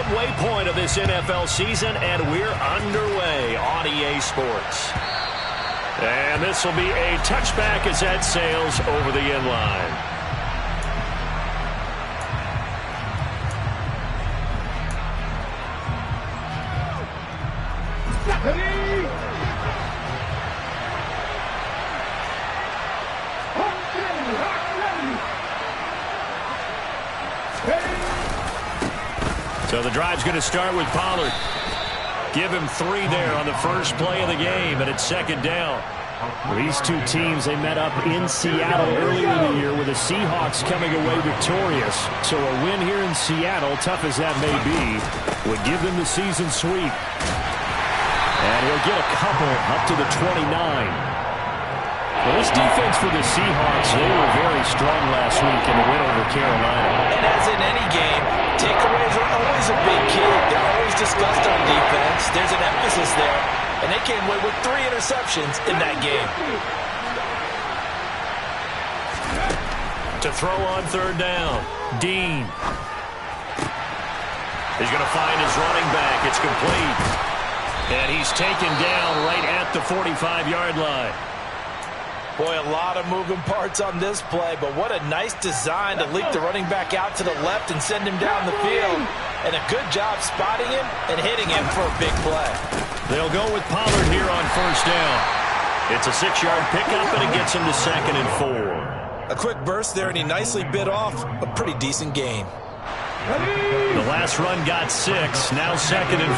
midway point of this NFL season, and we're underway on EA Sports. And this will be a touchback as that sails over the end line. So the drive's going to start with Pollard. Give him 3 there on the first play of the game, and it's second down. These two teams, they met up in Seattle earlier in the year with the Seahawks coming away victorious. So a win here in Seattle, tough as that may be, would give them the season sweep. And he'll get a couple up to the 29. Well, this defense for the Seahawks, they were very strong last week in the win over Carolina. And as in any game, takeaways are always a big key. They're always discussed on defense. There's an emphasis there. And they came away with 3 interceptions in that game. To throw on third down, Dean. He's going to find his running back. It's complete. And he's taken down right at the 45-yard line. Boy, a lot of moving parts on this play, but what a nice design to leak the running back out to the left and send him down the field. And a good job spotting him and hitting him for a big play. They'll go with Pollard here on first down. It's a 6-yard pickup, and it gets him to 2nd and 4. A quick burst there, and he nicely bit off a pretty decent gain. The last run got 6, now 2nd and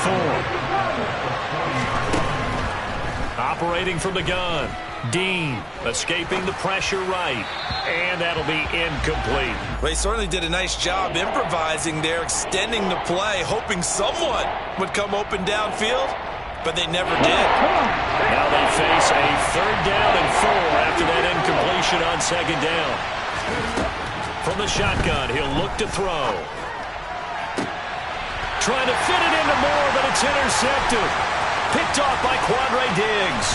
4. Operating from the gun. Dean escaping the pressure right, and that'll be incomplete. Well, he certainly did a nice job improvising there, extending the play, hoping someone would come open downfield, but they never did. Now they face a 3rd down and 4 after that incompletion on 2nd down. From the shotgun, he'll look to throw. Trying to fit it into Moore, but it's intercepted. Picked off by Quandre Diggs.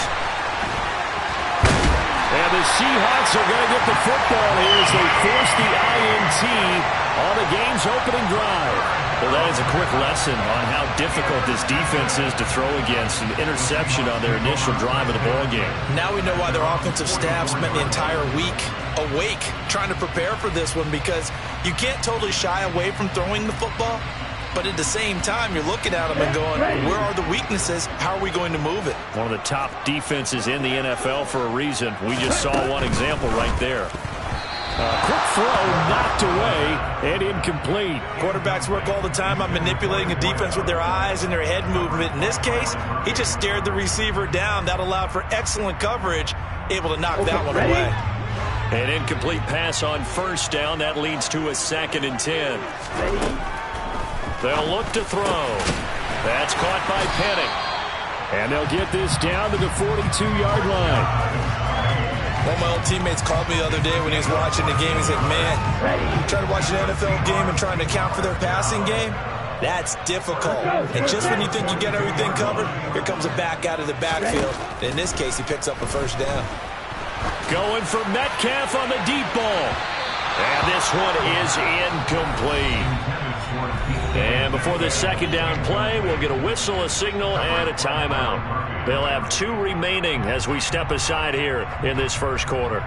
And the Seahawks are going to get the football here as they force the INT on the game's opening drive. Well, that is a quick lesson on how difficult this defense is to throw against an interception on their initial drive of the ballgame. Now we know why their offensive staff spent the entire week awake trying to prepare for this one, because you can't totally shy away from throwing the football. But at the same time, you're looking at them and going, where are the weaknesses? How are we going to move it? One of the top defenses in the NFL for a reason. We just saw one example right there. Quick throw knocked away and incomplete. Quarterbacks work all the time on manipulating a defense with their eyes and their head movement. In this case, he just stared the receiver down. That allowed for excellent coverage, able to knock that one away. An incomplete pass on first down. That leads to a 2nd and 10. They'll look to throw. That's caught by Penning. And they'll get this down to the 42-yard line. One of my old teammates called me the other day when he was watching the game. He's like, man, trying to watch an NFL game and trying to account for their passing game, that's difficult. And just when you think you get everything covered, here comes a back out of the backfield. In this case, he picks up a first down. Going for Metcalf on the deep ball. And this one is incomplete. And before this 2nd down play, we'll get a whistle, a signal, and a timeout. They'll have 2 remaining as we step aside here in this first quarter.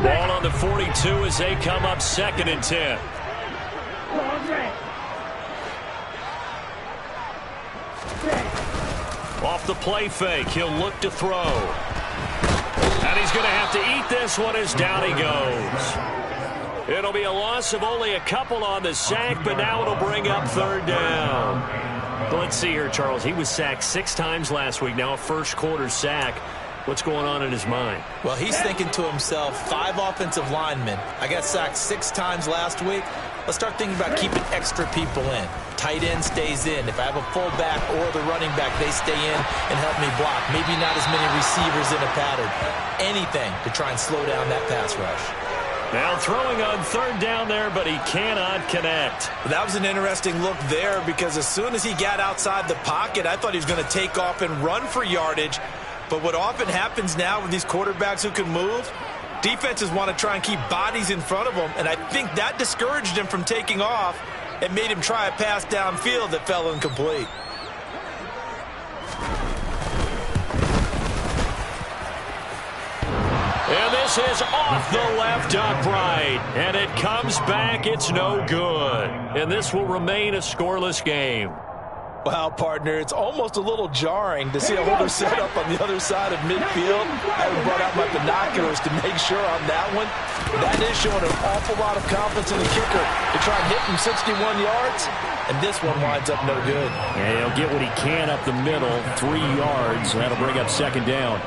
Ball on the 42 as they come up 2nd and 10. Off the play fake, he'll look to throw. And he's going to have to eat this one as down he goes. It'll be a loss of only a couple on the sack, but now it'll bring up 3rd down. Let's see here, Charles. He was sacked 6 times last week. Now a first quarter sack. What's going on in his mind? Well, he's thinking to himself, 5 offensive linemen. I got sacked 6 times last week. Let's start thinking about keeping extra people in. Tight end stays in. If I have a fullback or the running back, they stay in and help me block. Maybe not as many receivers in a pattern. Anything to try and slow down that pass rush. Now throwing on third down there, but he cannot connect. That was an interesting look there because as soon as he got outside the pocket, I thought he was going to take off and run for yardage. But what often happens now with these quarterbacks who can move, defenses want to try and keep bodies in front of them, and I think that discouraged him from taking off and made him try a pass downfield that fell incomplete. And this is off the left upright. And it comes back. It's no good. And this will remain a scoreless game. Wow, partner, it's almost a little jarring to see a holder set up on the other side of midfield. I brought out my binoculars to make sure on that one. That is showing an awful lot of confidence in the kicker to try and hit him 61 yards. And this one winds up no good. Yeah, he'll get what he can up the middle, 3 yards. That'll bring up second down.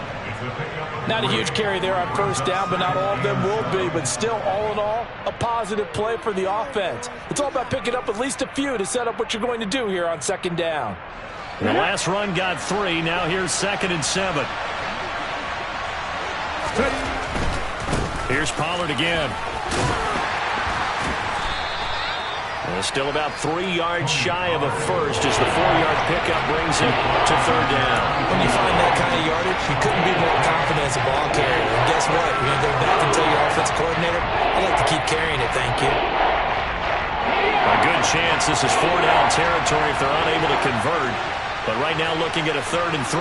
Not a huge carry there on first down, but not all of them will be. But still, all in all, a positive play for the offense. It's all about picking up at least a few to set up what you're going to do here on second down. The last run got 3. Now here's 2nd and 7. Here's Pollard again. Still about 3 yards shy of a first as the 4-yard pickup brings it to third down. When you find that kind of yardage, you couldn't be more confident as a ball carrier. And guess what? You're going to go back and tell your offensive coordinator, I'd like to keep carrying it, thank you. A good chance this is 4-down territory if they're unable to convert. But right now looking at a 3rd and 3.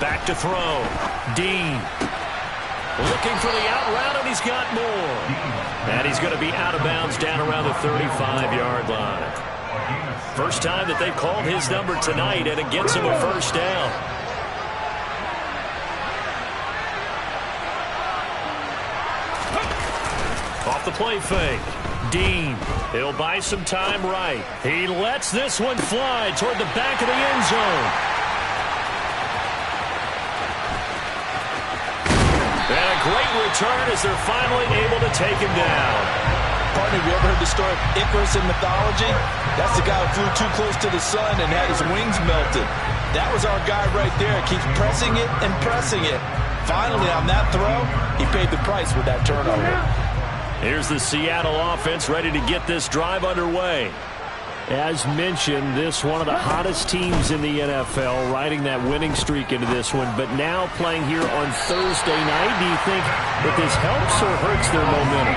Back to throw. Dean. Looking for the out route, and he's got more. And he's going to be out of bounds down around the 35-yard line. First time that they've called his number tonight, and it gets him a first down. Off the play fake. Dean. He'll buy some time right. He lets this one fly toward the back of the end zone. And a great return as they're finally able to take him down. Partner, have you ever heard the story of Icarus in mythology? That's the guy who flew too close to the sun and had his wings melted. That was our guy right there. Keeps pressing it and pressing it. Finally, on that throw, he paid the price with that turnover. Here's the Seattle offense ready to get this drive underway. As mentioned, this one of the hottest teams in the NFL, riding that winning streak into this one, but now playing here on Thursday night. Do you think that this helps or hurts their momentum?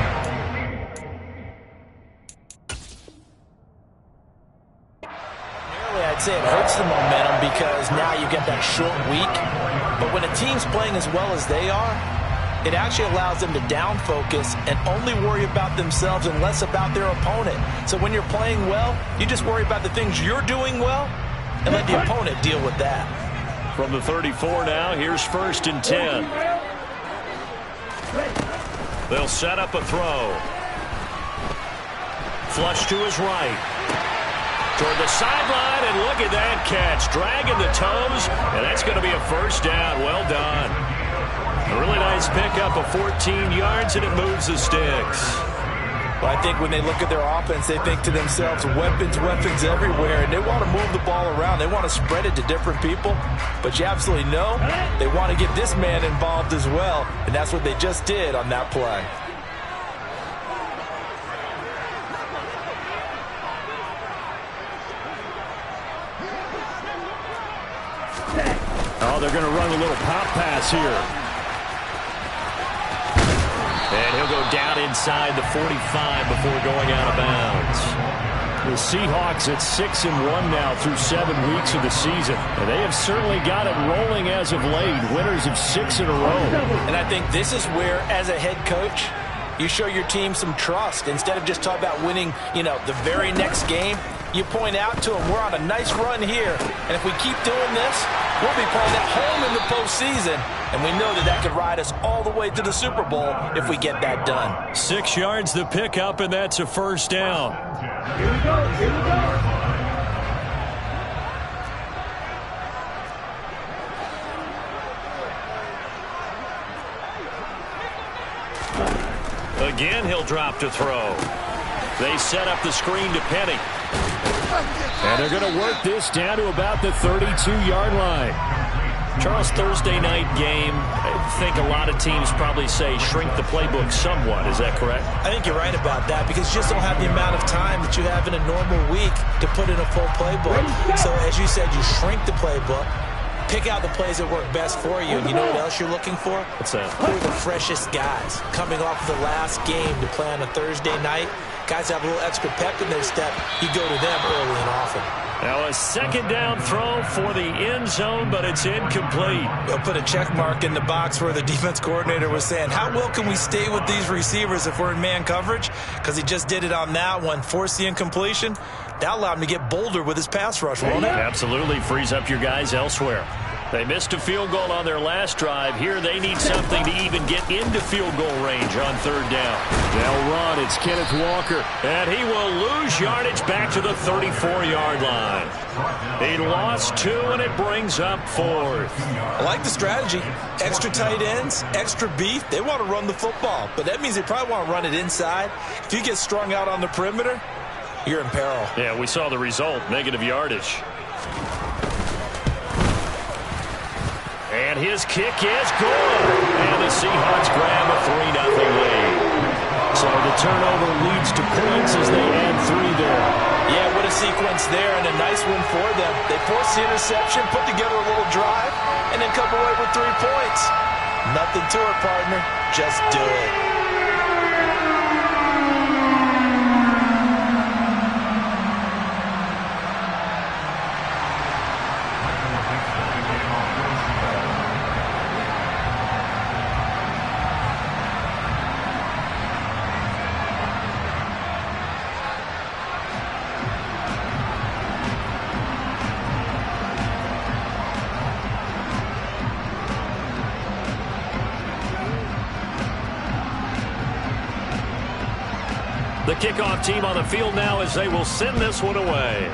I'd say it hurts the momentum because now you get that short week. But when a team's playing as well as they are, it actually allows them to down focus and only worry about themselves and less about their opponent. So when you're playing well, you just worry about the things you're doing well and let the opponent deal with that. From the 34 now, here's 1st and 10. They'll set up a throw. Flush to his right. Toward the sideline, and look at that catch. Dragging the toes, and that's going to be a first down. Well done. A really nice pickup of 14 yards, and it moves the sticks. Well, I think when they look at their offense, they think to themselves, weapons, weapons everywhere, and they want to move the ball around. They want to spread it to different people, but you absolutely know they want to get this man involved as well, and that's what they just did on that play. Oh, they're going to run a little pop pass here. And he'll go down inside the 45 before going out of bounds. The Seahawks at 6-1 now through 7 weeks of the season. And they have certainly got it rolling as of late. Winners of 6 in a row. And I think this is where, as a head coach, you show your team some trust. Instead of just talking about winning, the very next game, you point out to them, we're on a nice run here. And if we keep doing this, we'll be playing at home in the postseason. And we know that could ride us all the way to the Super Bowl if we get that done. 6 yards the pickup, and that's a first down. Here we go, here we go. Again, he'll drop to throw. They set up the screen to Penny. And they're going to work this down to about the 32-yard line. Charles, Thursday night game, I think a lot of teams probably say shrink the playbook somewhat. Is that correct? I think you're right about that because you just don't have the amount of time that you have in a normal week to put in a full playbook. So as you said, you shrink the playbook, pick out the plays that work best for you. And you know what else you're looking for? What's that? Who are the freshest guys coming off of the last game to play on a Thursday night? Guys have a little extra pep in their step. You go to them early and often. Now a second down throw for the end zone, but it's incomplete. They'll put a check mark in the box where the defense coordinator was saying, how well can we stay with these receivers if we're in man coverage? Because he just did it on that one, forced the incompletion. That allowed him to get bolder with his pass rush, won't it? Absolutely frees up your guys elsewhere. They missed a field goal on their last drive. Here they need something to even get into field goal range on third down. They'll run. It's Kenneth Walker. And he will lose yardage back to the 34-yard line. He lost 2, and it brings up 4th. I like the strategy. Extra tight ends, extra beef. They want to run the football, but that means they probably want to run it inside. If you get strung out on the perimeter, you're in peril. Yeah, we saw the result, negative yardage. And his kick is good. And the Seahawks grab a 3-0 lead. So the turnover leads to points as they add 3 there. Yeah, what a sequence there, and a nice win for them. They forced the interception, put together a little drive, and then come away with 3 points. Nothing to it, partner. Just do it. The kickoff team on the field now as they will send this one away.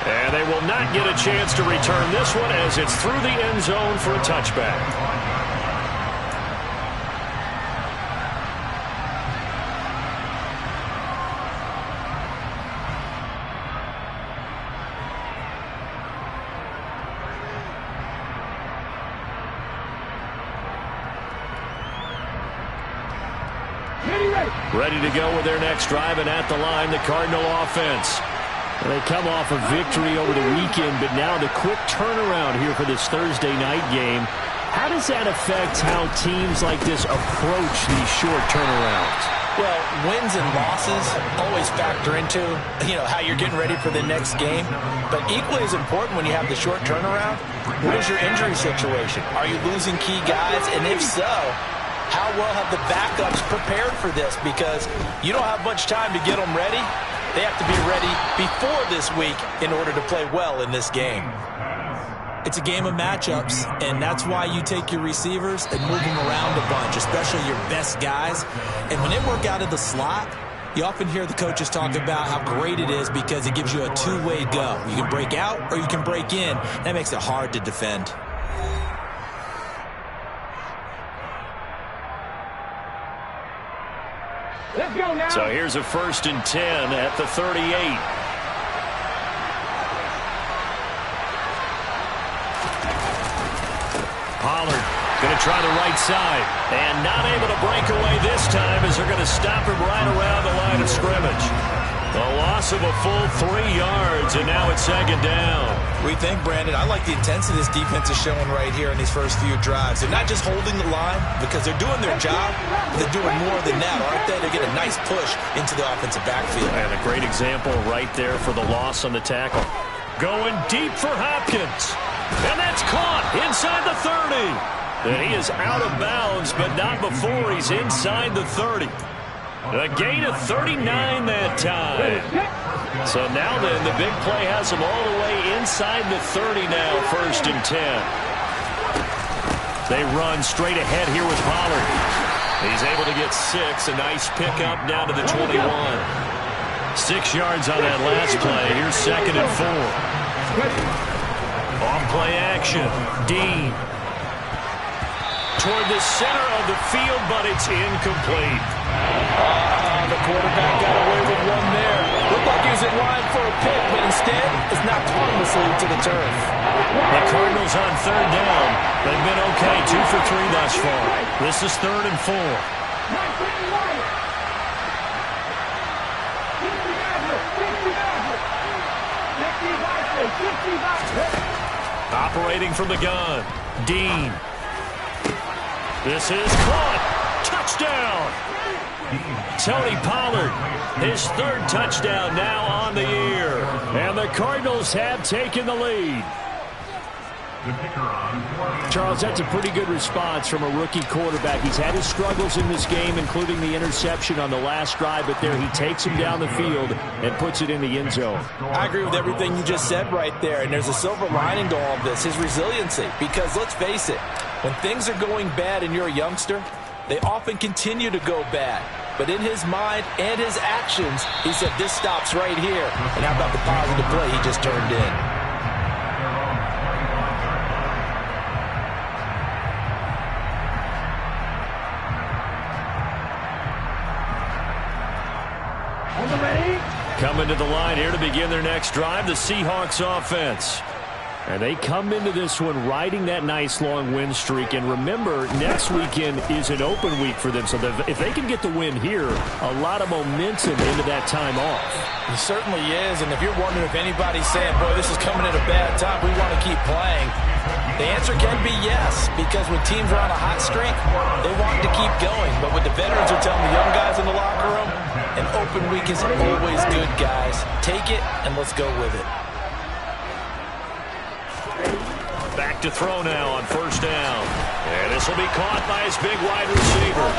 And they will not get a chance to return this one as it's through the end zone for a touchback. Ready to go with their next drive, and at the line, the Cardinal offense. Well, they come off a victory over the weekend, but now the quick turnaround here for this Thursday night game. How does that affect how teams like this approach these short turnarounds? Well, wins and losses always factor into, how you're getting ready for the next game. But equally as important when you have the short turnaround, what is your injury situation? Are you losing key guys? And if so, how well have the backups prepared for this? Because you don't have much time to get them ready. They have to be ready before this week in order to play well in this game. It's a game of matchups, and that's why you take your receivers and move them around a bunch, especially your best guys. And when they work out of the slot, you often hear the coaches talk about how great it is because it gives you a two-way go. You can break out or you can break in. That makes it hard to defend. Let's go now. So here's a 1st and 10 at the 38. Pollard going to try the right side. And not able to break away this time as they're going to stop him right around the line of scrimmage. A loss of a full 3 yards, and now it's 2nd down. We think, Brandon, I like the intensity this defense is showing right here in these first few drives. They're not just holding the line because they're doing their job. They're doing more than that, aren't they? They get a nice push into the offensive backfield. And a great example right there for the loss on the tackle. Going deep for Hopkins. And that's caught inside the 30. And he is out of bounds, but not before he's inside the 30. A gain of 39 that time. So now then, the big play has him all the way inside the 30 now, 1st and 10. They run straight ahead here with Pollard. He's able to get 6. A nice pickup down to the 21. 6 yards on that last play. Here's 2nd and 4. Off play action. Dean. Toward the center of the field, but it's incomplete. The quarterback got away with one there. Looked like he was in line for a pick, but instead is knocked harmlessly to the turf. The Cardinals on third down. They've been okay, 2 for 3 thus far. This is 3rd and 4. Operating from the gun, Dean. This is caught. Touchdown. Tony Pollard, his 3rd touchdown now on the year. And the Cardinals have taken the lead. Charles, that's a pretty good response from a rookie quarterback. He's had his struggles in this game, including the interception on the last drive, but there he takes him down the field and puts it in the end zone. I agree with everything you just said right there, and there's a silver lining to all of this, his resiliency. Because let's face it, when things are going bad and you're a youngster, they often continue to go bad. But in his mind and his actions, he said, this stops right here. And how about the positive play he just turned in? Coming to the line here to begin their next drive, the Seahawks offense. And they come into this one riding that nice long win streak. And remember, next weekend is an open week for them. So if they can get the win here, a lot of momentum into that time off. It certainly is. And if you're wondering if anybody's saying, boy, this is coming at a bad time, we want to keep playing, the answer can be yes. Because when teams are on a hot streak, they want to keep going. But what the veterans are telling the young guys in the locker room, an open week is always good, guys. Take it and let's go with it. Back to throw now on 1st down. And this will be caught by his big wide receiver.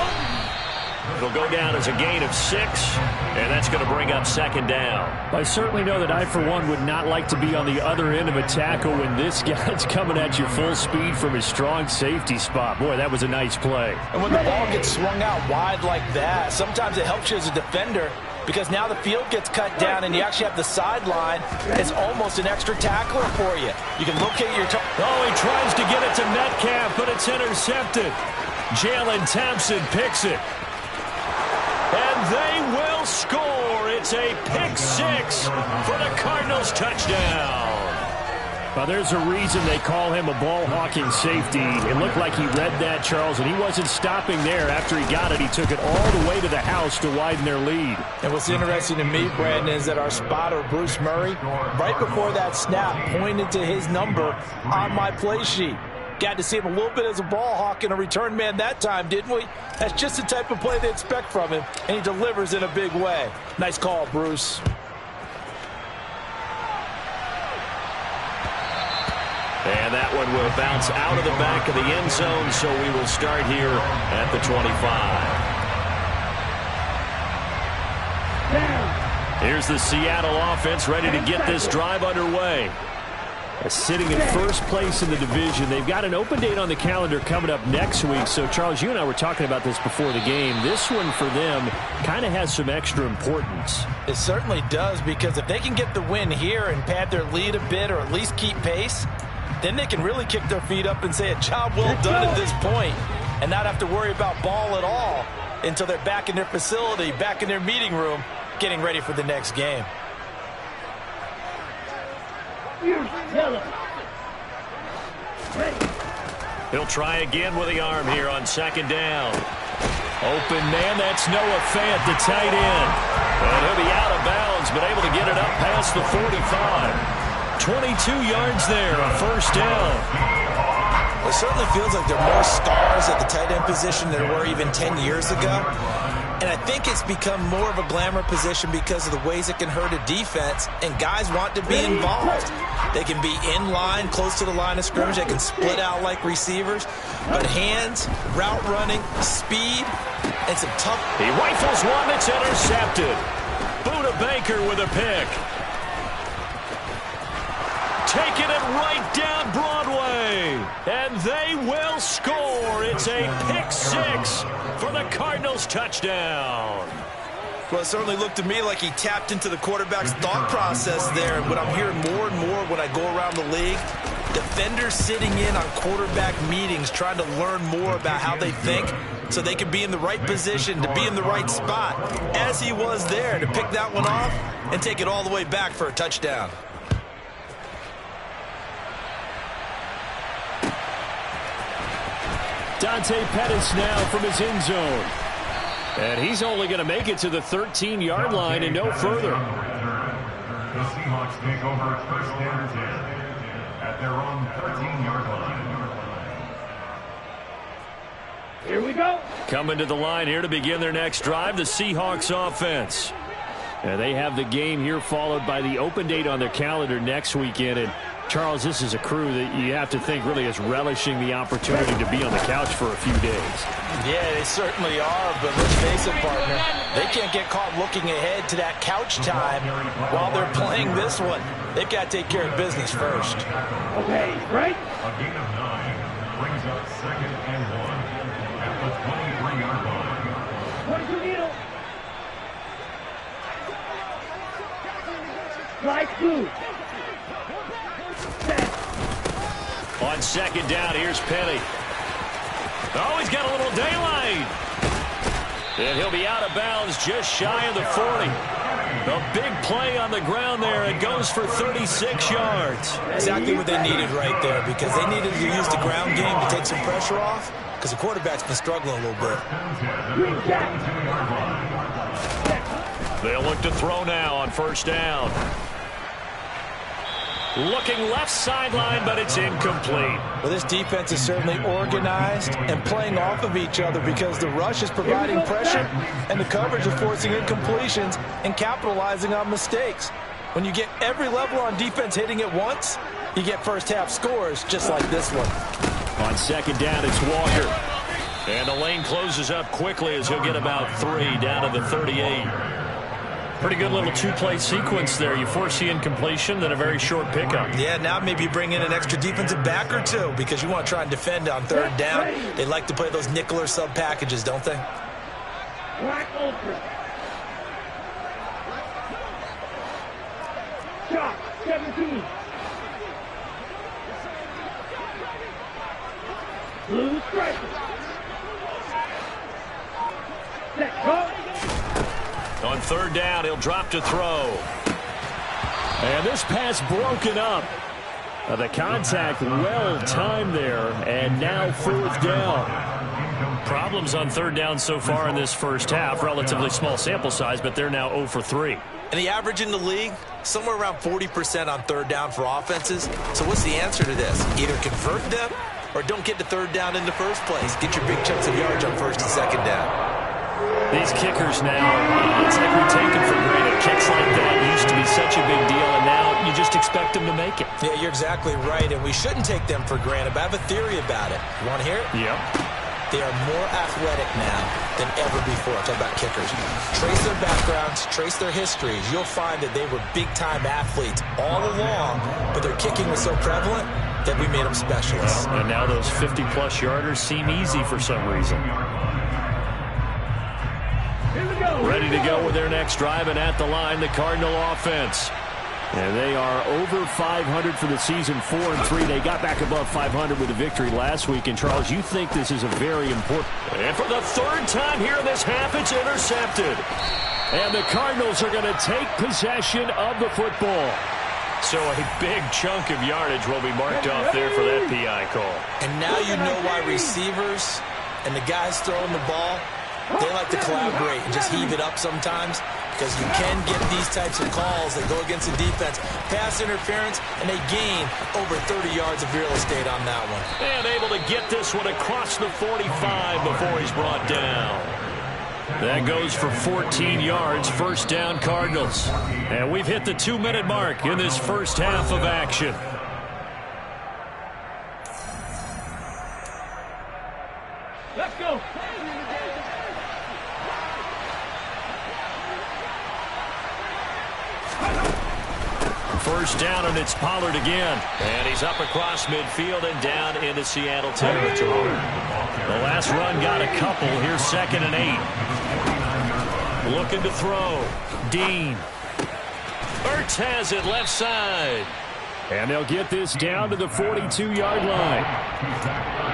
It'll go down as a gain of 6, and that's going to bring up 2nd down. I certainly know that I, for one, would not like to be on the other end of a tackle when this guy's coming at you full speed from his strong safety spot. Boy, that was a nice play. And when the ball gets swung out wide like that, sometimes it helps you as a defender because now the field gets cut down and you actually have the sideline. It's almost an extra tackler for you. You can locate your Oh, he tries to get it to Metcalf, but it's intercepted. Jalen Thompson picks it. And they will score. It's a pick 6 for the Cardinals touchdown. Well, there's a reason they call him a ball-hawking safety. It looked like he read that, Charles, and he wasn't stopping there. After he got it, he took it all the way to the house to widen their lead. And what's interesting to me, Brandon, is that our spotter, Bruce Murray, right before that snap, pointed to his number on my play sheet. Got to see him a little bit as a ball hawk and a return man that time, didn't we? That's just the type of play they expect from him, and he delivers in a big way. Nice call, Bruce. And that one will bounce out of the back of the end zone, so we will start here at the 25. Here's the Seattle offense ready to get this drive underway. Sitting in first place in the division. They've got an open date on the calendar coming up next week. So, Charles, you and I were talking about this before the game. This one for them kind of has some extra importance. It certainly does, because if they can get the win here and pad their lead a bit or at least keep pace, then they can really kick their feet up and say a job well done at this point and not have to worry about ball at all until they're back in their facility, back in their meeting room, getting ready for the next game. He'll try again with the arm here on 2nd down. Open man, that's Noah Fant, the tight end. And he'll be out of bounds, but able to get it up past the 45. 22 yards there, a 1st down. It certainly feels like there are more stars at the tight end position than there were even 10 years ago. And I think it's become more of a glamour position because of the ways it can hurt a defense, and guys want to be involved. They can be in line, close to the line of scrimmage. They can split out like receivers. But hands, route running, speed, and some tough. He rifles one that's intercepted. Buda Baker with a pick. Taking it right down Broadway. And they will score. It's a pick 6 for the Cardinals touchdown. Well, it certainly looked to me like he tapped into the quarterback's thought process there. And what I'm hearing more and more when I go around the league, defenders sitting in on quarterback meetings trying to learn more about how they think so they can be in the right position, to be in the right spot, as he was there, to pick that one off and take it all the way back for a touchdown. Dante Pettis now from his end zone. And he's only going to make it to the 13-yard line and no further. The Seahawks take over first and 10 at their own 13-yard line. Here we go. Coming to the line here to begin their next drive, the Seahawks offense. And they have the game here followed by the open date on their calendar next weekend. And Charles, this is a crew that you have to think really is relishing the opportunity to be on the couch for a few days. Yeah, they certainly are, but let's face it, partner, they can't get caught looking ahead to that couch time while they're playing this one. They've got to take care of business first. Okay, right? A gain of 9 brings up second and 1 at the 23-yard line. 22 needle. Slide through. On second down, here's Penny. Oh, he's got a little daylight. And he'll be out of bounds just shy of the 40. A big play on the ground there. It goes for 36 yards. Exactly what they needed right there, because they needed to use the ground game to take some pressure off, because the quarterback's been struggling a little bit. They'll look to throw now on first down. Looking left sideline, but it's incomplete. Well, this defense is certainly organized and playing off of each other, because the rush is providing pressure and the coverage is forcing incompletions and capitalizing on mistakes. When you get every level on defense hitting at once, you get first half scores just like this one. On second down, it's Walker. And the lane closes up quickly as he'll get about 3 down to the 38. Pretty good little two-play sequence there. You force the incompletion, then a very short pickup. Yeah, now maybe you bring in an extra defensive back or two, because you want to try and defend on third down. They like to play those nickel or sub packages, don't they? Black ultra. Shot 17. Blue striker. Set go. On third down, he'll drop to throw. And this pass broken up. The contact well timed there, and now fourth down. Problems on third down so far in this first half. Relatively small sample size, but they're now 0 for 3. And the average in the league, somewhere around 40% on third down for offenses. So what's the answer to this? Either convert them or don't get to third down in the first place. Get your big chunks of yards on first and second down. These kickers now, it's like we take them for granted. Kicks like that used to be such a big deal, and now you just expect them to make it. Yeah, you're exactly right, and we shouldn't take them for granted, but I have a theory about it. You want to hear it? Yep. They are more athletic now than ever before. Talk about kickers. Trace their backgrounds, trace their histories. You'll find that they were big-time athletes all along, but their kicking was so prevalent that we made them specialists. And now those 50-plus yarders seem easy for some reason. Ready to go with their next drive, and at the line, the Cardinal offense. And they are over 500 for the season, 4-3. They got back above 500 with a victory last week. And, Charles, you think this is a very important. And for the third time here in this half, it's intercepted. And the Cardinals are going to take possession of the football. So a big chunk of yardage will be marked off there for that PI call. And now you know why receivers and the guys throwing the ball, they like to collaborate and just heave it up sometimes, because you can get these types of calls that go against the defense. Pass interference, and they gain over 30 yards of real estate on that one. And able to get this one across the 45 before he's brought down. That goes for 14 yards, first down Cardinals. And we've hit the 2-minute mark in this first half of action. Let's go. First down, and it's Pollard again. And he's up across midfield and down into Seattle territory. The last run got a couple. Here's 2nd and 8. Looking to throw. Dean. Ertz has it left side. And they'll get this down to the 42-yard line.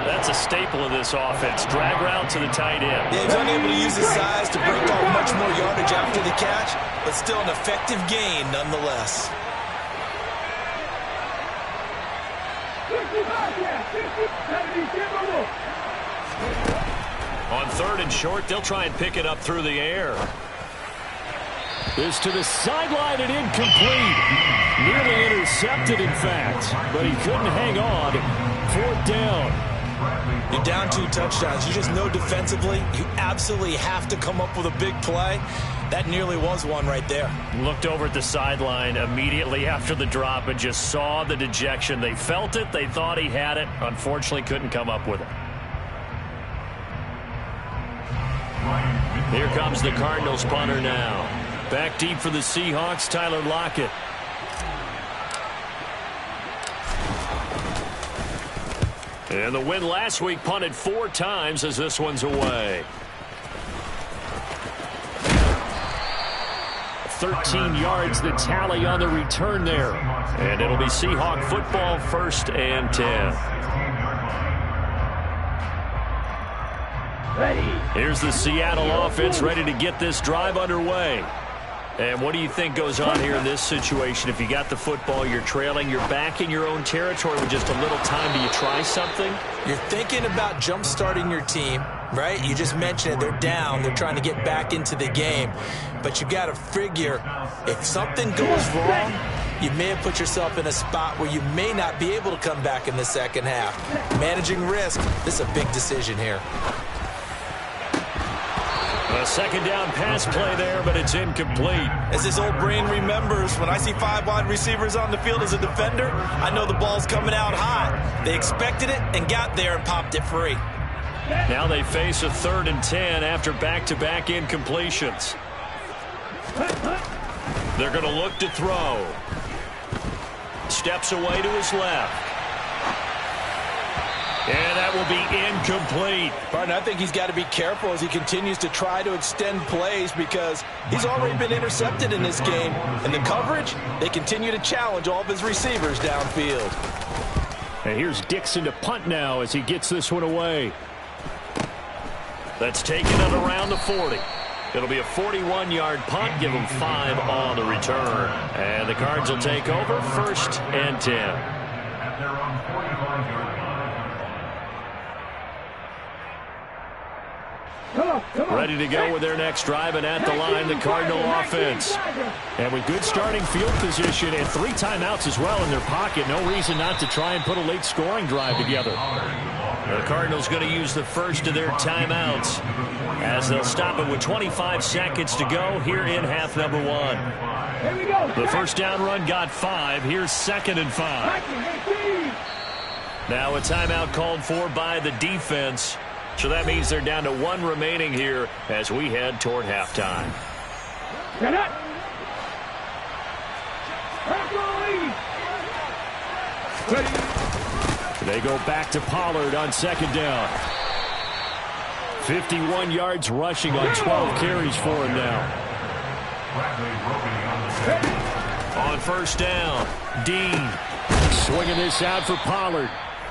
That's a staple of this offense. Drag route to the tight end. Yeah, he's unable to use his size to break off much more yardage after the catch, but still an effective gain nonetheless. On 3rd and short, they'll try and pick it up through the air. This to the sideline and incomplete. Nearly intercepted, in fact, but he couldn't hang on. 4th down. You're down 2 touchdowns. You just know defensively you absolutely have to come up with a big play. That nearly was one right there. Looked over at the sideline immediately after the drop and just saw the dejection. They felt it. They thought he had it. Unfortunately, couldn't come up with it. Here comes the Cardinals punter now. Back deep for the Seahawks, Tyler Lockett. And the win last week punted 4 times as this one's away. 13 yards the tally on the return there. And it'll be Seahawk football, 1st and 10. Here's the Seattle offense ready to get this drive underway. And what do you think goes on here in this situation? If you got the football, you're trailing, you're back in your own territory with just a little time. Do you try something? You're thinking about jump-starting your team, right? You just mentioned it. They're down. They're trying to get back into the game. But you got to figure if something goes wrong, you may have put yourself in a spot where you may not be able to come back in the second half. Managing risk, this is a big decision here. A 2nd down pass play there, but it's incomplete. As his old brain remembers, when I see 5 wide receivers on the field as a defender, I know the ball's coming out hot. They expected it and got there and popped it free. Now they face a 3rd and 10 after back-to-back incompletions. They're going to look to throw. Steps away to his left. And that will be incomplete. Partner, I think he's got to be careful as he continues to try to extend plays because he's already been intercepted in this game. And the coverage, they continue to challenge all of his receivers downfield. And here's Dixon to punt now as he gets this one away. That's taken it around the 40. It'll be a 41-yard punt. Give them 5 on the return. And the Cards will take over, 1st and 10. At their own 45-yard line. Ready to go with their next drive, and at the line, the Cardinal offense. And with good starting field position and 3 timeouts as well in their pocket, no reason not to try and put a late scoring drive together. The Cardinals going to use the first of their timeouts as they'll stop it with 25 seconds to go here in half number 1. The first down run got 5. Here's 2nd and 5. Now a timeout called for by the defense. So that means they're down to 1 remaining here as we head toward halftime. They go back to Pollard on 2nd down. 51 yards rushing on 12 carries for him now. On 1st down, Dean swinging this out for Pollard.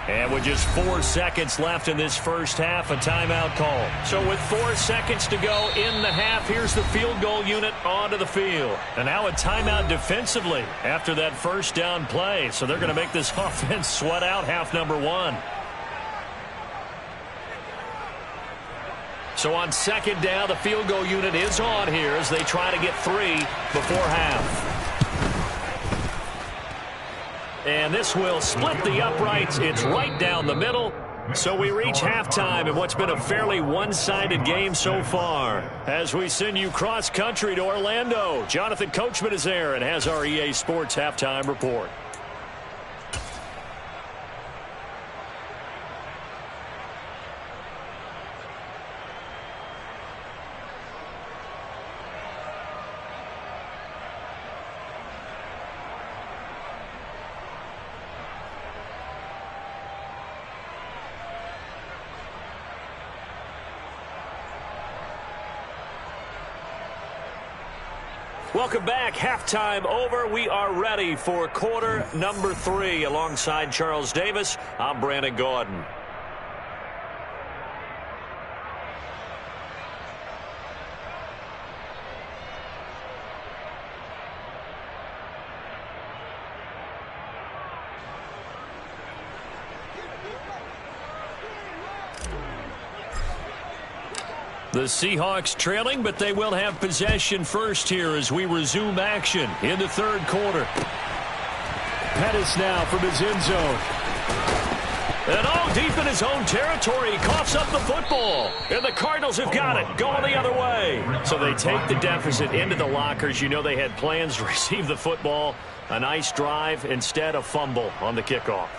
And with just 4 seconds left in this first half, a timeout call. So with 4 seconds to go in the half, here's the field goal unit onto the field. And now a timeout defensively after that first down play. So they're going to make this offense sweat out half number 1. So on 2nd down, the field goal unit is on here as they try to get 3 before half. And this will split the uprights. It's right down the middle. So we reach halftime in what's been a fairly one-sided game so far. As we send you cross-country to Orlando, Jonathan Coachman is there and has our EA Sports halftime report. Welcome back. Halftime over. We are ready for quarter number 3. Alongside Charles Davis, I'm Brandon Gaudin. The Seahawks trailing, but they will have possession first here as we resume action in the third quarter. Pettis now from his end zone. And deep in his own territory, he coughs up the football. And the Cardinals have got it, going the other way. So they take the deficit into the lockers. You know they had plans to receive the football. A nice drive, instead a fumble on the kickoff.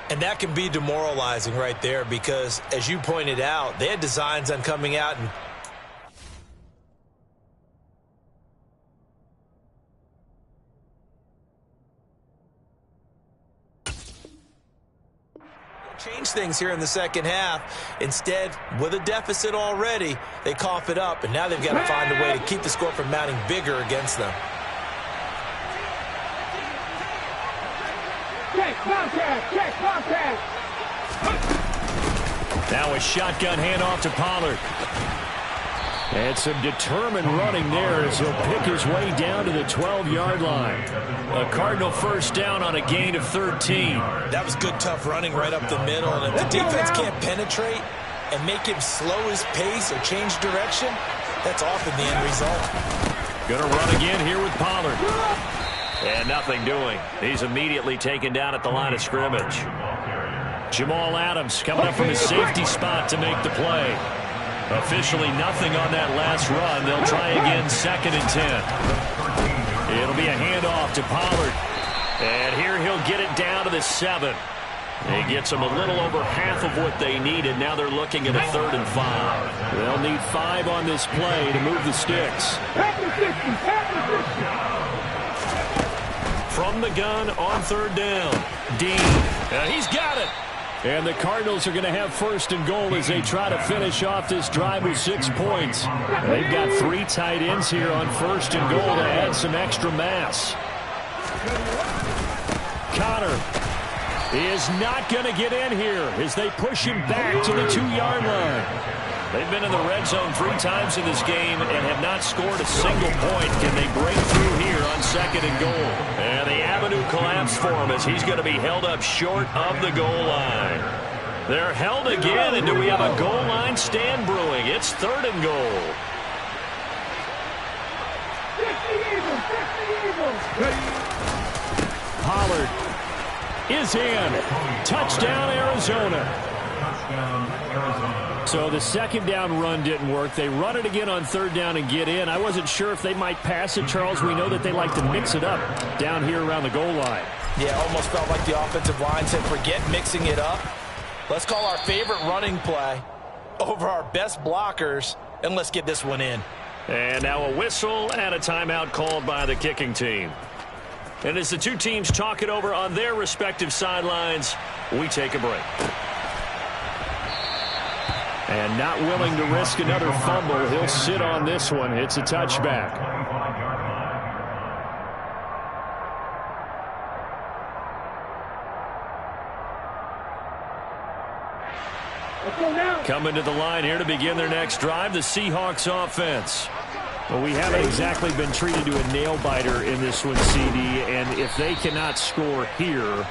And that can be demoralizing right there because, as you pointed out, they had designs on coming out and change things here in the second half. Instead, with a deficit already, they cough it up, and now they've got to find a way to keep the score from mounting bigger against them. Now a shotgun handoff to Pollard. And some determined running there as he'll pick his way down to the 12-yard line. A Cardinal first down on a gain of 13. That was good, tough running right up the middle. And if the defense can't penetrate and make him slow his pace or change direction, that's often the end result. Gonna run again here with Pollard. And nothing doing. He's immediately taken down at the line of scrimmage. Jamal Adams coming up from his safety spot to make the play. Officially nothing on that last run. They'll try again, 2nd and 10. It'll be a handoff to Pollard. And here he'll get it down to the 7. He gets them a little over half of what they needed. Now they're looking at a 3rd and 5. They'll need 5 on this play to move the sticks. From the gun on 3rd down. Dean. He's got it. And the Cardinals are going to have 1st and goal as they try to finish off this drive with 6 points. They've got 3 tight ends here on 1st and goal to add some extra mass. Connor is not going to get in here as they push him back to the 2-yard line. They've been in the red zone 3 times in this game and have not scored a single point. Can they break through here on 2nd and goal? And the avenue collapsed for him as he's going to be held up short of the goal line. They're held again, and do we have a goal line stand brewing? It's 3rd and goal. Pollard is in. Touchdown, Arizona. So the 2nd down run didn't work. They run it again on 3rd down and get in. I wasn't sure if they might pass it, Charles. We know that they like to mix it up down here around the goal line. Yeah, almost felt like the offensive line said, forget mixing it up. Let's call our favorite running play over our best blockers, and let's get this one in. And now a whistle and a timeout called by the kicking team. And as the 2 teams talk it over on their respective sidelines, we take a break. And not willing to risk another fumble, he'll sit on this one. It's a touchback. Coming to the line here to begin their next drive, the Seahawks offense. Well, we haven't exactly been treated to a nail-biter in this one, CD, and if they cannot score here,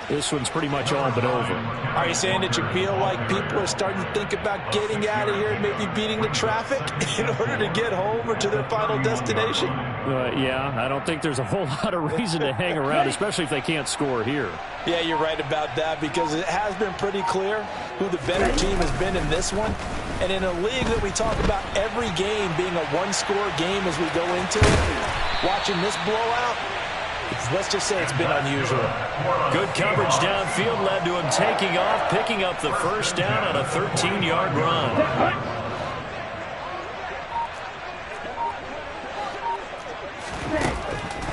this one's pretty much all but over. Are you saying that you feel like people are starting to think about getting out of here and maybe beating the traffic in order to get home or to their final destination? Yeah, I don't think there's a whole lot of reason to hang around, especially if they can't score here. Yeah, you're right about that because it has been pretty clear who the better team has been in this one. And in a league that we talk about every game being a one-score game as we go into it, watching this blowout, let's just say it's been unusual. Good coverage downfield led to him taking off, picking up the 1st down on a 13-yard run.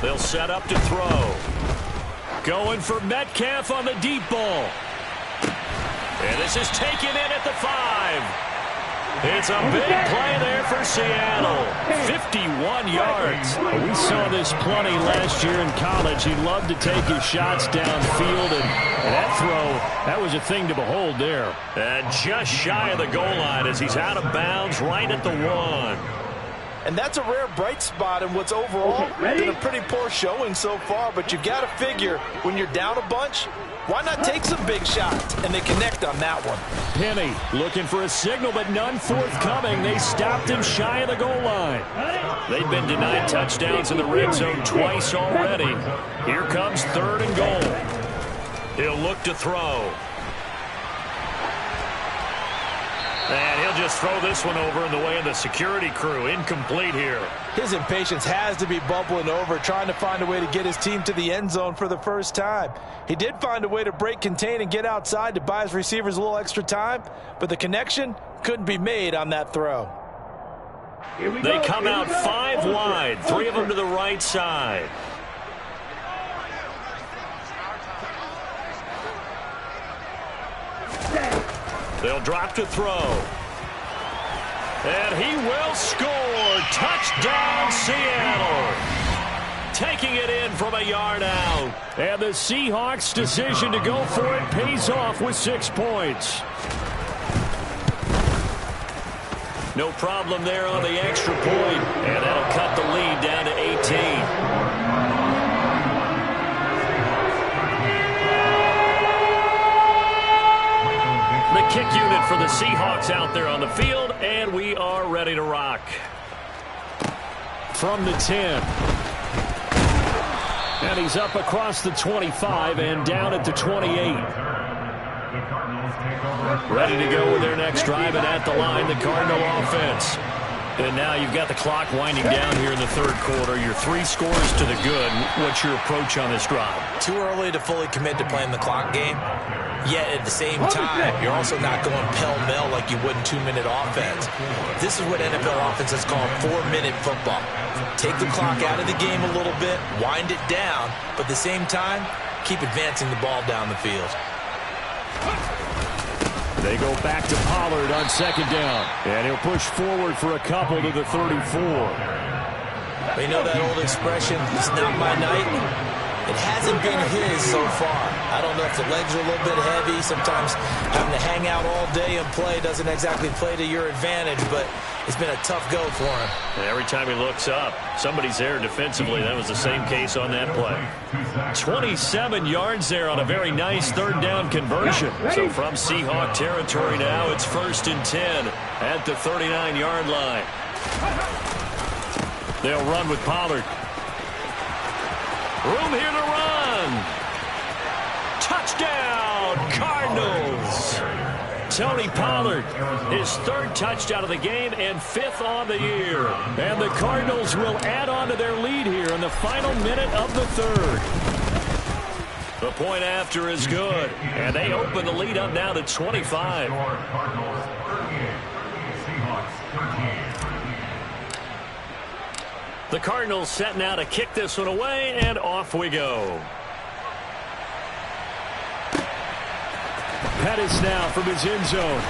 They'll set up to throw. Going for Metcalf on the deep ball. And this is taken in at the 5. It's a big play there for Seattle. 51 yards. We saw this plenty last year in college. He loved to take his shots downfield, and that throw, that was a thing to behold there. And just shy of the goal line as he's out of bounds right at the 1. And that's a rare bright spot in what's overall been a pretty poor showing so far. But you've got to figure when you're down a bunch, why not take some big shots? And they connect on that one. Penny looking for a signal, but none forthcoming. They stopped him shy of the goal line. They've been denied touchdowns in the red zone twice already. Here comes 3rd and goal. He'll look to throw. And he'll just throw this one over in the way of the security crew. Incomplete here. His impatience has to be bubbling over, trying to find a way to get his team to the end zone for the first time. He did find a way to break contain and get outside to buy his receivers a little extra time, but the connection couldn't be made on that throw. They come out 5 wide, 3 of them to the right side. They'll drop to throw. And he will score. Touchdown, Seattle. Taking it in from a yard out. And the Seahawks' decision to go for it pays off with 6 points. No problem there on the extra point. And that'll cut the lead down to 18. The kick unit for the Seahawks out there on the field, and we are ready to rock. From the 10. And he's up across the 25 and down at the 28. Ready to go with their next drive, and at the line, the Cardinal offense. And now you've got the clock winding down here in the 3rd quarter. Your 3 scores to the good. What's your approach on this drive? Too early to fully commit to playing the clock game. Yet at the same time, you're also not going pell-mell like you would in 2-minute offense. This is what NFL offenses call 4-minute football. Take the clock out of the game a little bit, wind it down, but at the same time, keep advancing the ball down the field. They go back to Pollard on 2nd down. And he'll push forward for a couple to the 34. You know that old expression, it's not my night? It hasn't been his so far. I don't know if the legs are a little bit heavy. Sometimes having to hang out all day and play doesn't exactly play to your advantage, but it's been a tough go for him. And every time he looks up, somebody's there defensively. That was the same case on that play. 27 yards there on a very nice 3rd down conversion. So from Seahawk territory now, it's 1st and 10 at the 39-yard line. They'll run with Pollard. Room here to run. Touchdown, Cardinals. Tony Pollard, his 3rd touchdown of the game and 5th on the year. And the Cardinals will add on to their lead here in the final minute of the 3rd. The point after is good. And they open the lead up now to 25. The Cardinals set now to kick this one away, and off we go. Pettis now from his end zone.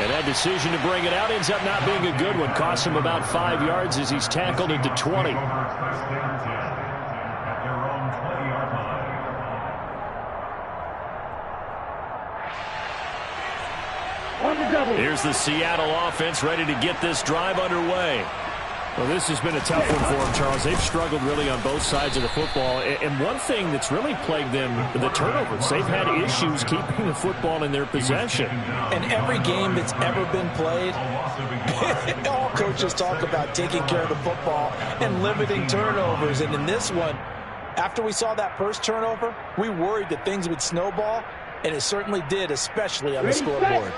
And that decision to bring it out ends up not being a good one. Costs him about 5 yards as he's tackled into 20. Here's the Seattle offense ready to get this drive underway. Well, this has been a tough one for them, Charles. They've struggled really on both sides of the football. And one thing that's really plagued them, the turnovers. They've had issues keeping the football in their possession. And every game that's ever been played, all coaches talk about taking care of the football and limiting turnovers. And in this one, after we saw that first turnover, we worried that things would snowball, and it certainly did, especially on the scoreboard.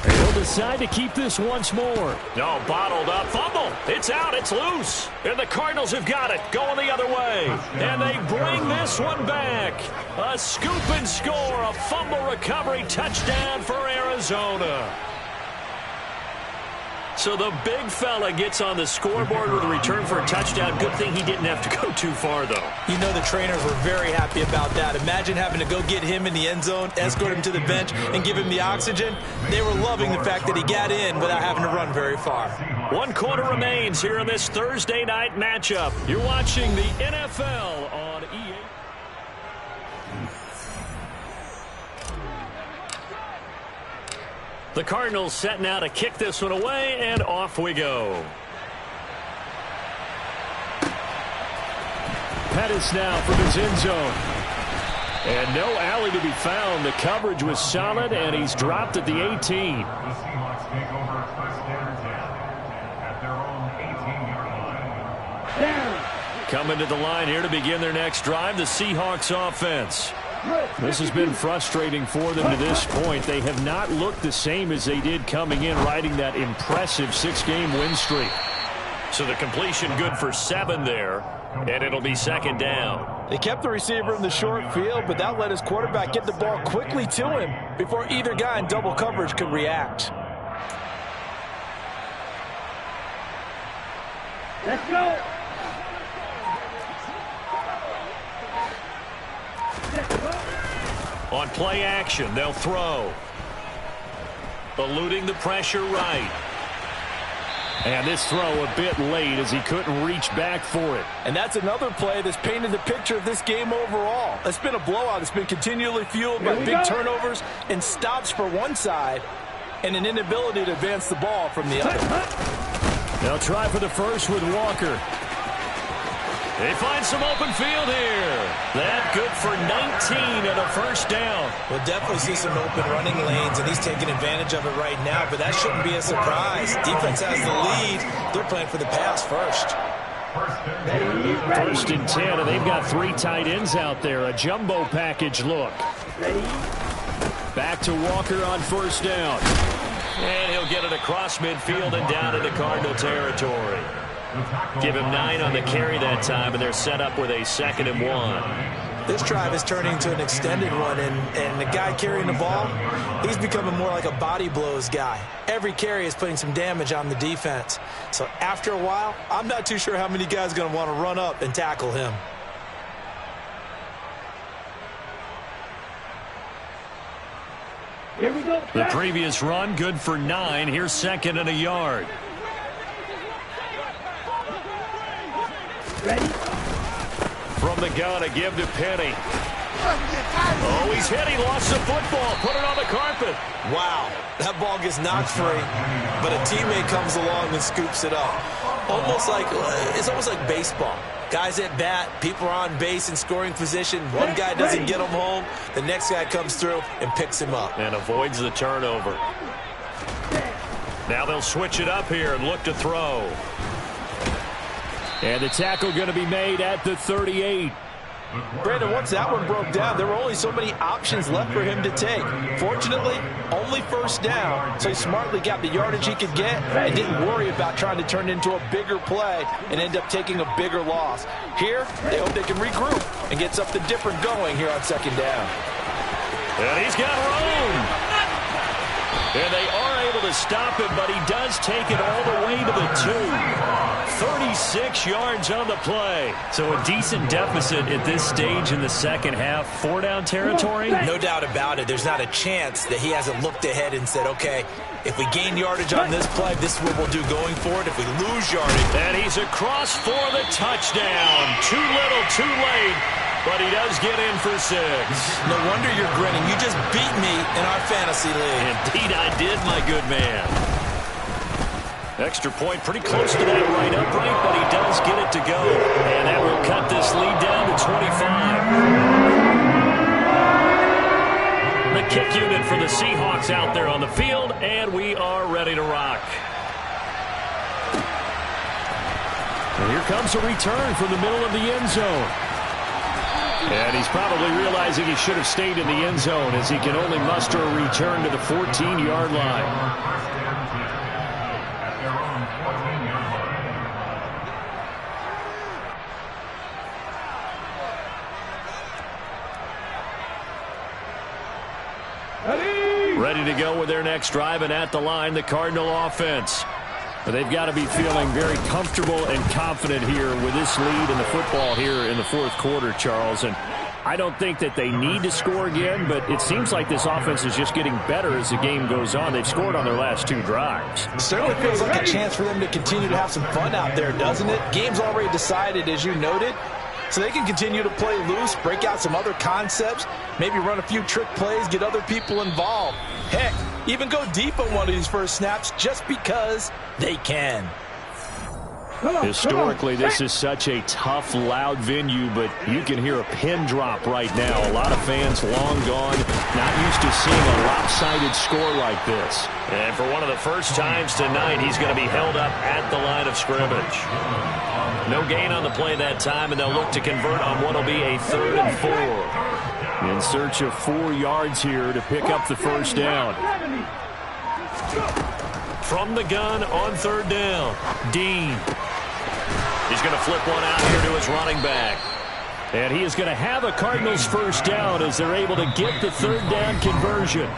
They'll decide to keep this once more. No, bottled up. Fumble. It's out. It's loose. And the Cardinals have got it. Going the other way. And they bring this one back. A scoop and score. A fumble recovery touchdown for Arizona. So the big fella gets on the scoreboard with a return for a touchdown. Good thing he didn't have to go too far, though. You know the trainers were very happy about that. Imagine having to go get him in the end zone, escort him to the bench, and give him the oxygen. They were loving the fact that he got in without having to run very far. 1 quarter remains here in this Thursday night matchup. You're watching the NFL on EA. The Cardinals setting out to kick this one away, and off we go. Pettis now from his end zone. And no alley to be found. The coverage was solid, and he's dropped at the 18. The Seahawks take over first and 10 at their own 18-yard line. Coming to the line here to begin their next drive, the Seahawks offense. This has been frustrating for them to this point. They have not looked the same as they did coming in, riding that impressive 6-game win streak. So the completion good for 7 there, and it'll be second down. They kept the receiver in the short field, but that let his quarterback get the ball quickly to him before either guy in double coverage could react. Let's go. On play action, they'll throw. Eluding the pressure right. And this throw a bit late as he couldn't reach back for it. And that's another play that's painted the picture of this game overall. It's been a blowout. It's been continually fueled by big turnovers and stops for one side and an inability to advance the ball from the other. They'll try for the first with Walker. They find some open field here. That good for 19 and a first down. We'll definitely see some open running lanes, and he's taking advantage of it right now, but that shouldn't be a surprise. Defense has the lead. They're playing for the pass first. First and 10, and they've got 3 tight ends out there. A jumbo package look. Back to Walker on first down. And he'll get it across midfield and down into Cardinal territory. Give him 9 on the carry that time, and they're set up with a 2nd and 1. This drive is turning into an extended one, and the guy carrying the ball, he's becoming more like a body blows guy. Every carry is putting some damage on the defense. So after a while, I'm not too sure how many guys are going to want to run up and tackle him. Here we go. The previous run, good for 9. Here's 2nd and a yard. Ready? From the gun, a give to Penny. Oh, he's hit. He lost the football. Put it on the carpet. Wow, that ball gets knocked free, but a teammate comes along and scoops it up. It's almost like baseball. Guys at bat, people are on base in scoring position. One guy doesn't get him home. The next guy comes through and picks him up. And avoids the turnover. Now they'll switch it up here and look to throw. And the tackle going to be made at the 38. Brandon, once that one broke down, there were only so many options left for him to take. Fortunately, only first down, so he smartly got the yardage he could get and didn't worry about trying to turn it into a bigger play and end up taking a bigger loss. Here, they hope they can regroup and get something different going here on 2nd down. And he's got room. And they are able to stop him, but he does take it all the way to the 2. 36 yards on the play. So a decent deficit at this stage in the second half. 4-down territory? No doubt about it. There's not a chance that he hasn't looked ahead and said, okay, if we gain yardage on this play, this is what we'll do going forward. If we lose yardage. And he's across for the touchdown. Too little, too late. But he does get in for 6. No wonder you're grinning. You just beat me in our fantasy league. Indeed I did, my good man. Extra point pretty close to that right upright, but he does get it to go. And that will cut this lead down to 25. The kick unit for the Seahawks out there on the field, and we are ready to rock. And here comes a return from the middle of the end zone. And he's probably realizing he should have stayed in the end zone as he can only muster a return to the 14-yard line. Ready to go with their next drive, and at the line, the Cardinal offense. They've got to be feeling very comfortable and confident here with this lead in the football here in the fourth quarter, Charles. And I don't think that they need to score again, but it seems like this offense is just getting better as the game goes on. They've scored on their last 2 drives. It certainly feels like a chance for them to continue to have some fun out there, doesn't it? Game's already decided, as you noted, so they can continue to play loose, break out some other concepts, maybe run a few trick plays, get other people involved. Heck, even go deep on one of these first snaps just because they can. Historically, this is such a tough, loud venue, but you can hear a pin drop right now. A lot of fans long gone, not used to seeing a lopsided score like this. And for one of the first times tonight, he's going to be held up at the line of scrimmage. No gain on the play that time, and they'll look to convert on what will be a 3rd and 4. In search of 4 yards here to pick up the first down. From the gun on 3rd down, Dean. He's going to flip one out here to his running back. And he is going to have a Cardinals first down as they're able to get the 3rd down conversion.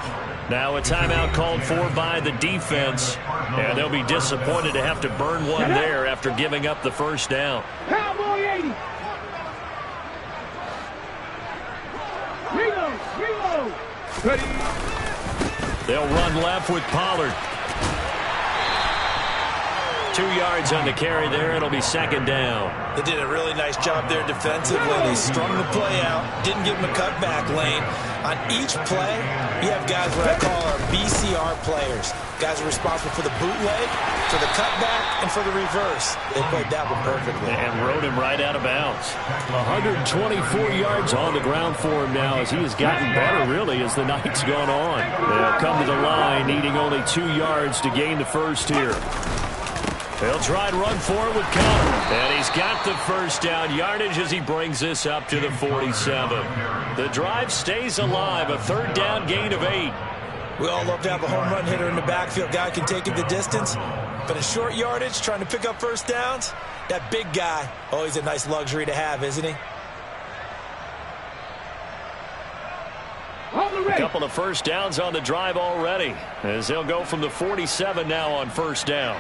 Now a timeout called for by the defense. And they'll be disappointed to have to burn one there after giving up the first down. Cowboy 80. Reload. They'll run left with Pollard. 2 yards on the carry there. It'll be 2nd down. They did a really nice job there defensively. They strung the play out, didn't give them a cutback lane. On each play, you have guys what I call our BCR players. Guys are responsible for the bootleg, for the cutback, and for the reverse. They played that one perfectly. And rode him right out of bounds. 124 yards on the ground for him now as he has gotten better, really, as the night's gone on. They'll come to the line, needing only 2 yards to gain the first here. They'll try and run for it with Conner. And he's got the first down yardage as he brings this up to the 47. The drive stays alive. A 3rd down gain of 8. We all love to have a home run hitter in the backfield. Guy can take it the distance. But in short yardage, trying to pick up first downs, that big guy, always a nice luxury to have, isn't he? A couple of first downs on the drive already, as they'll go from the 47 now on first down.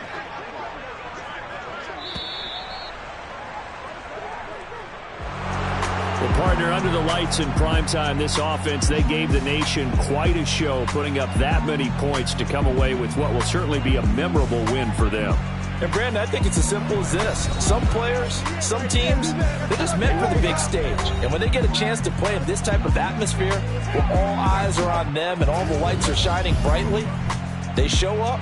Well, partner, under the lights in primetime, this offense, they gave the nation quite a show, putting up that many points to come away with what will certainly be a memorable win for them. And, Brandon, I think it's as simple as this. Some players, some teams, they're just meant for the big stage. And when they get a chance to play in this type of atmosphere, where all eyes are on them and all the lights are shining brightly, they show up